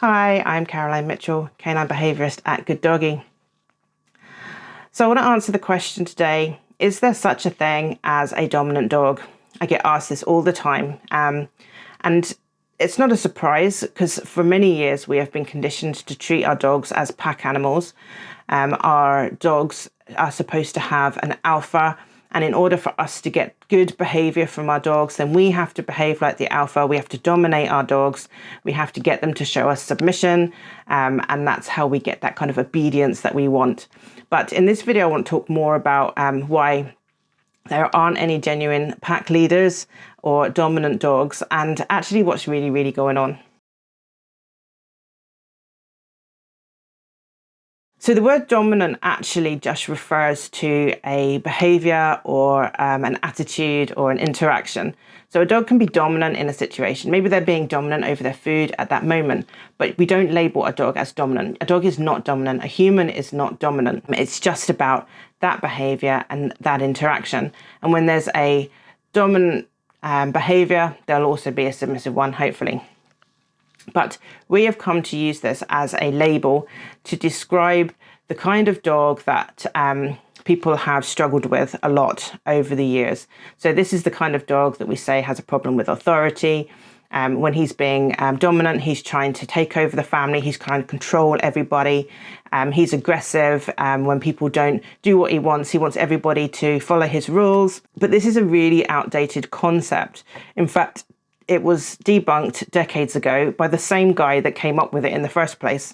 Hi, I'm Caroline Mitchell, canine behaviourist at Good Doggy. So I want to answer the question today, is there such a thing as a dominant dog? I get asked this all the time. And it's not a surprise because for many years we have been conditioned to treat our dogs as pack animals. Our dogs are supposed to have an alpha, and in order for us to get good behavior from our dogs, then we have to behave like the alpha. We have to dominate our dogs. We have to get them to show us submission. And that's how we get that kind of obedience that we want. But in this video, I want to talk more about why there aren't any genuine pack leaders or dominant dogs, and actually what's really going on. So the word dominant actually just refers to a behavior or an attitude or an interaction. So a dog can be dominant in a situation. Maybe they're being dominant over their food at that moment, but we don't label a dog as dominant. A dog is not dominant. A human is not dominant. It's just about that behavior and that interaction. And when there's a dominant behavior, there'll also be a submissive one, hopefully. But we have come to use this as a label to describe the kind of dog that people have struggled with a lot over the years. So this is the kind of dog that we say has a problem with authority. When he's being dominant, he's trying to take over the family. He's trying to control everybody. He's aggressive. When people don't do what he wants everybody to follow his rules. But this is a really outdated concept. In fact, it was debunked decades ago by the same guy that came up with it in the first place.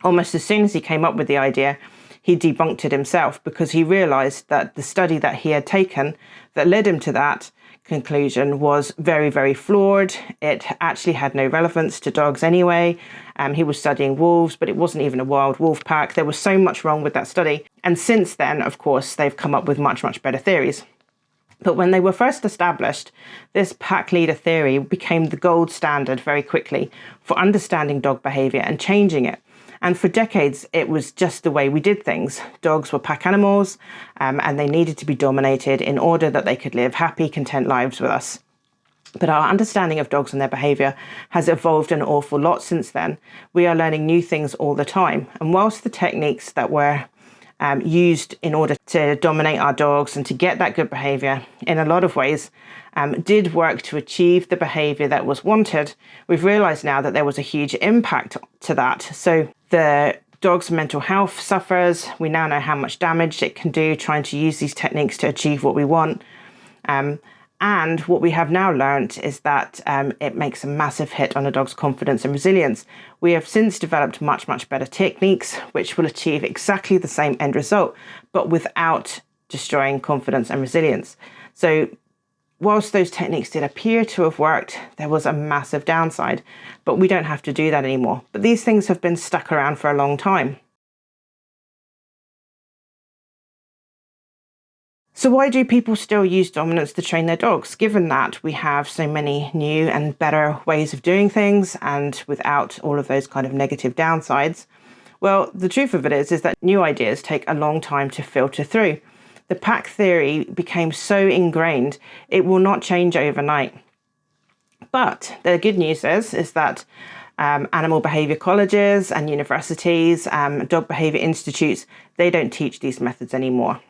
Almost as soon as he came up with the idea, he debunked it himself because he realized that the study that he had taken that led him to that conclusion was very flawed. It actually had no relevance to dogs anyway. He was studying wolves, but it wasn't even a wild wolf pack. There was so much wrong with that study. And since then, of course, they've come up with much better theories. But when they were first established, this pack leader theory became the gold standard very quickly for understanding dog behavior and changing it. And for decades, it was just the way we did things. Dogs were pack animals, and they needed to be dominated in order that they could live happy, content lives with us. But our understanding of dogs and their behavior has evolved an awful lot since then. We are learning new things all the time. And whilst the techniques that were used in order to dominate our dogs and to get that good behavior in a lot of ways did work to achieve the behavior that was wanted, we've realized now that there was a huge impact to that. So the dog's mental health suffers. We now know how much damage it can do trying to use these techniques to achieve what we want. And what we have now learned is that it makes a massive hit on a dog's confidence and resilience. We have since developed much better techniques which will achieve exactly the same end result, but without destroying confidence and resilience. So whilst those techniques did appear to have worked, there was a massive downside, but we don't have to do that anymore. But these things have been stuck around for a long time. So why do people still use dominance to train their dogs, given that we have so many new and better ways of doing things and without all of those kind of negative downsides? Well, the truth of it is that new ideas take a long time to filter through. The pack theory became so ingrained, it will not change overnight. But the good news is that animal behavior colleges and universities, dog behavior institutes, they don't teach these methods anymore.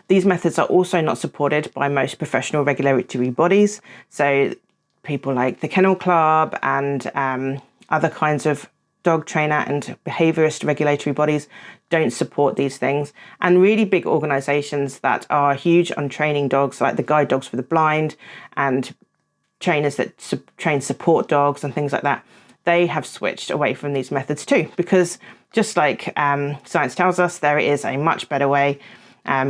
These methods are also not supported by most professional regulatory bodies. So people like the Kennel Club and other kinds of dog trainer and behaviourist regulatory bodies don't support these things. And really big organisations that are huge on training dogs, like the Guide Dogs for the Blind and trainers that train support dogs and things like that, they have switched away from these methods too, because just like science tells us, there is a much better way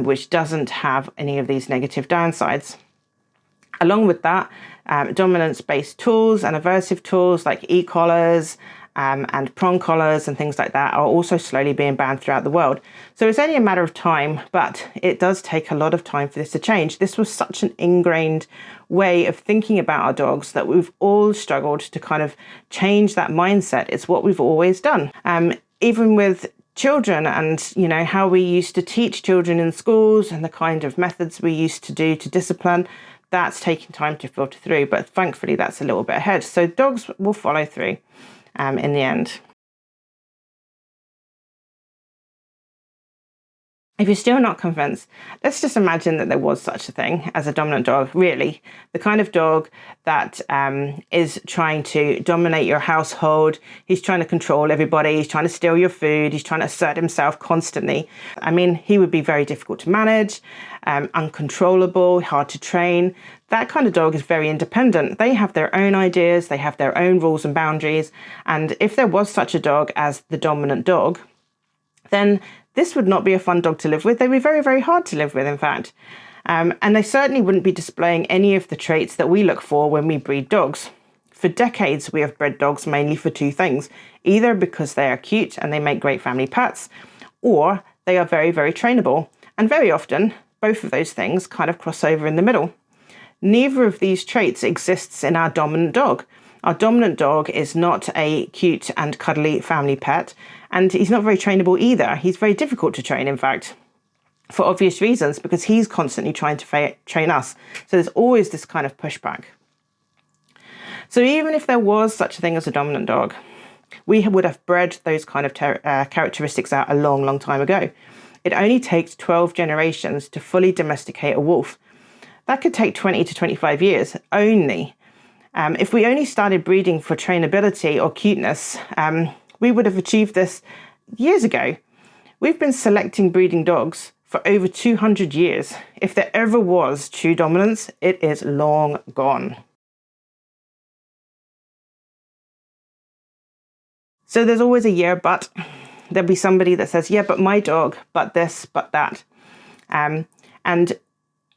which doesn't have any of these negative downsides. Along with that, dominance-based tools and aversive tools like e-collars and prong collars and things like that are also slowly being banned throughout the world. So it's only a matter of time, but it does take a lot of time for this to change. This was such an ingrained way of thinking about our dogs that we've all struggled to kind of change that mindset. It's what we've always done. Even with children and, you know, how we used to teach children in schools and the kind of methods we used to do to discipline, that's taking time to filter through. But thankfully, that's a little bit ahead. So dogs will follow through. in the end. If you're still not convinced, let's just imagine that there was such a thing as a dominant dog, really. The kind of dog that is trying to dominate your household. He's trying to control everybody. He's trying to steal your food. He's trying to assert himself constantly. I mean, he would be very difficult to manage, uncontrollable, hard to train. That kind of dog is very independent. They have their own ideas. They have their own rules and boundaries. And if there was such a dog as the dominant dog, then this would not be a fun dog to live with. They'd be very, very hard to live with, in fact. And they certainly wouldn't be displaying any of the traits that we look for when we breed dogs. For decades, we have bred dogs mainly for two things. Either because they are cute and they make great family pets, or they are very, very trainable. And very often, both of those things kind of cross over in the middle. Neither of these traits exists in our dominant dog. Our dominant dog is not a cute and cuddly family pet, and he's not very trainable either. He's very difficult to train, in fact, for obvious reasons, because he's constantly trying to train us. So there's always this kind of pushback. So even if there was such a thing as a dominant dog, we would have bred those kind of characteristics out a long, long time ago. It only takes 12 generations to fully domesticate a wolf. That could take 20 to 25 years only. If we only started breeding for trainability or cuteness, we would have achieved this years ago. We've been selecting breeding dogs for over 200 years. If there ever was true dominance, it is long gone. So there's always a yeah, but. There'll be somebody that says, yeah, but my dog, but this, but that. And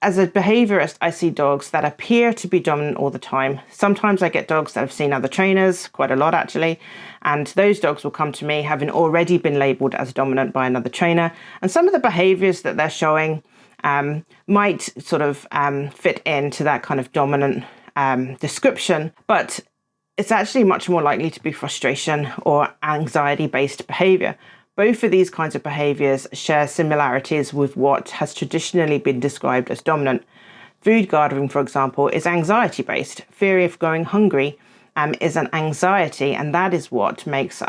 as a behaviourist, I see dogs that appear to be dominant all the time. Sometimes I get dogs that have seen other trainers, quite a lot actually, and those dogs will come to me having already been labelled as dominant by another trainer. And some of the behaviours that they're showing might sort of fit into that kind of dominant description, but it's actually much more likely to be frustration or anxiety-based behaviour. Both of these kinds of behaviours share similarities with what has traditionally been described as dominant. Food guarding, for example, is anxiety-based. Fear of going hungry is an anxiety, and that is what makes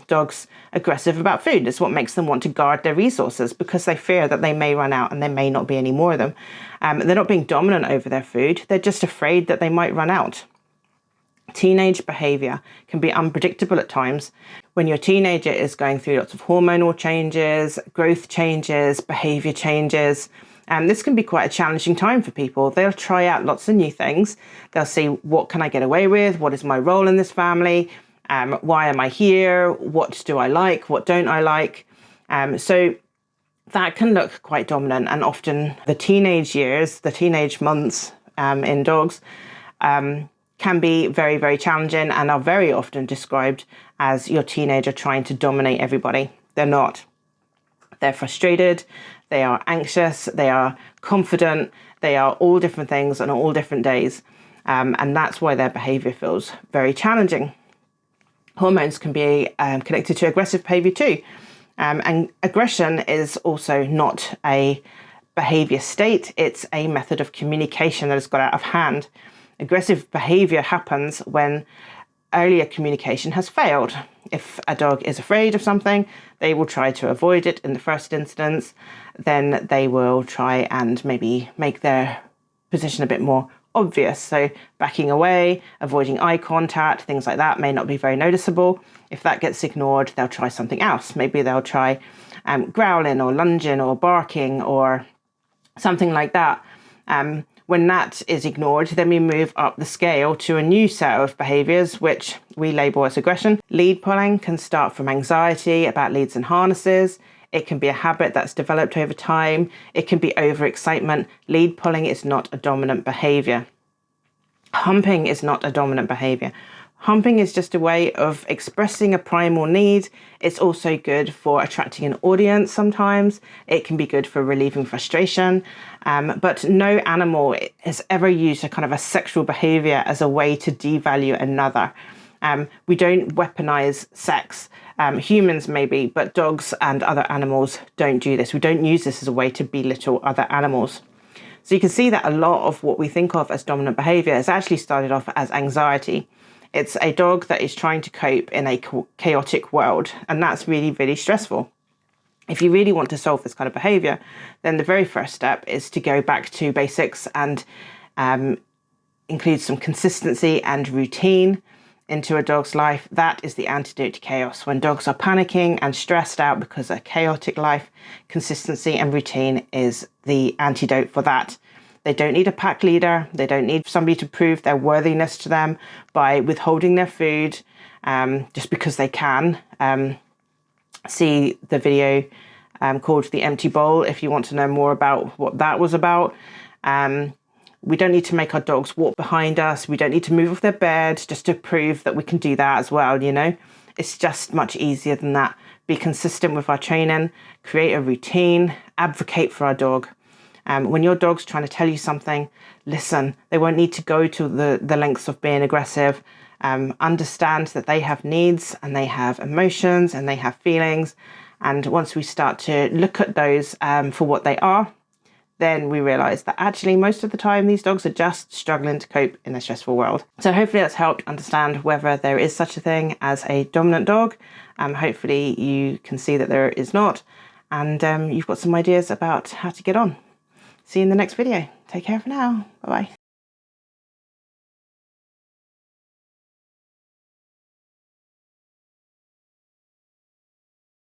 dogs aggressive about food. It's what makes them want to guard their resources, because they fear that they may run out and there may not be any more of them. They're not being dominant over their food. They're just afraid that they might run out. Teenage behaviour can be unpredictable at times. When your teenager is going through lots of hormonal changes, growth changes, behaviour changes, this can be quite a challenging time for people. They'll try out lots of new things. They'll see, what can I get away with? What is my role in this family? Why am I here? What do I like? What don't I like? So that can look quite dominant, and often the teenage years, the teenage months in dogs, can be very, very challenging and are very often described as your teenager trying to dominate everybody. They're not. They're frustrated, they are anxious, they are confident, they are all different things on all different days. And that's why their behaviour feels very challenging. Hormones can be connected to aggressive behaviour too. And aggression is also not a behaviour state, it's a method of communication that has got out of hand. Aggressive behaviour happens when earlier communication has failed. If a dog is afraid of something, they will try to avoid it in the first instance. Then they will try and maybe make their position a bit more obvious. So backing away, avoiding eye contact, things like that may not be very noticeable. If that gets ignored, they'll try something else. Maybe they'll try growling or lunging or barking or something like that. When that is ignored, then we move up the scale to a new set of behaviours, which we label as aggression. Lead pulling can start from anxiety about leads and harnesses. It can be a habit that's developed over time. It can be overexcitement. Lead pulling is not a dominant behaviour. Humping is not a dominant behaviour. Humping is just a way of expressing a primal need. It's also good for attracting an audience sometimes. It can be good for relieving frustration. But no animal has ever used a kind of a sexual behaviour as a way to devalue another. We don't weaponize sex. Humans maybe, but dogs and other animals don't do this. We don't use this as a way to belittle other animals. So you can see that a lot of what we think of as dominant behaviour has actually started off as anxiety. It's a dog that is trying to cope in a chaotic world, and that's really, really stressful. If you really want to solve this kind of behaviour, then the very first step is to go back to basics and include some consistency and routine into a dog's life. That is the antidote to chaos. When dogs are panicking and stressed out because of a chaotic life, consistency and routine is the antidote for that. They don't need a pack leader. They don't need somebody to prove their worthiness to them by withholding their food just because they can. See the video called The Empty Bowl if you want to know more about what that was about. We don't need to make our dogs walk behind us. We don't need to move off their bed just to prove that we can do that as well, you know. It's just much easier than that. Be consistent with our training, create a routine, advocate for our dog. When your dog's trying to tell you something, listen. They won't need to go to the lengths of being aggressive. Understand that they have needs and they have emotions and they have feelings. And once we start to look at those for what they are, then we realise that actually most of the time these dogs are just struggling to cope in a stressful world. So hopefully that's helped understand whether there is such a thing as a dominant dog. Hopefully you can see that there is not, and you've got some ideas about how to get on. See you in the next video. Take care for now. Bye-bye.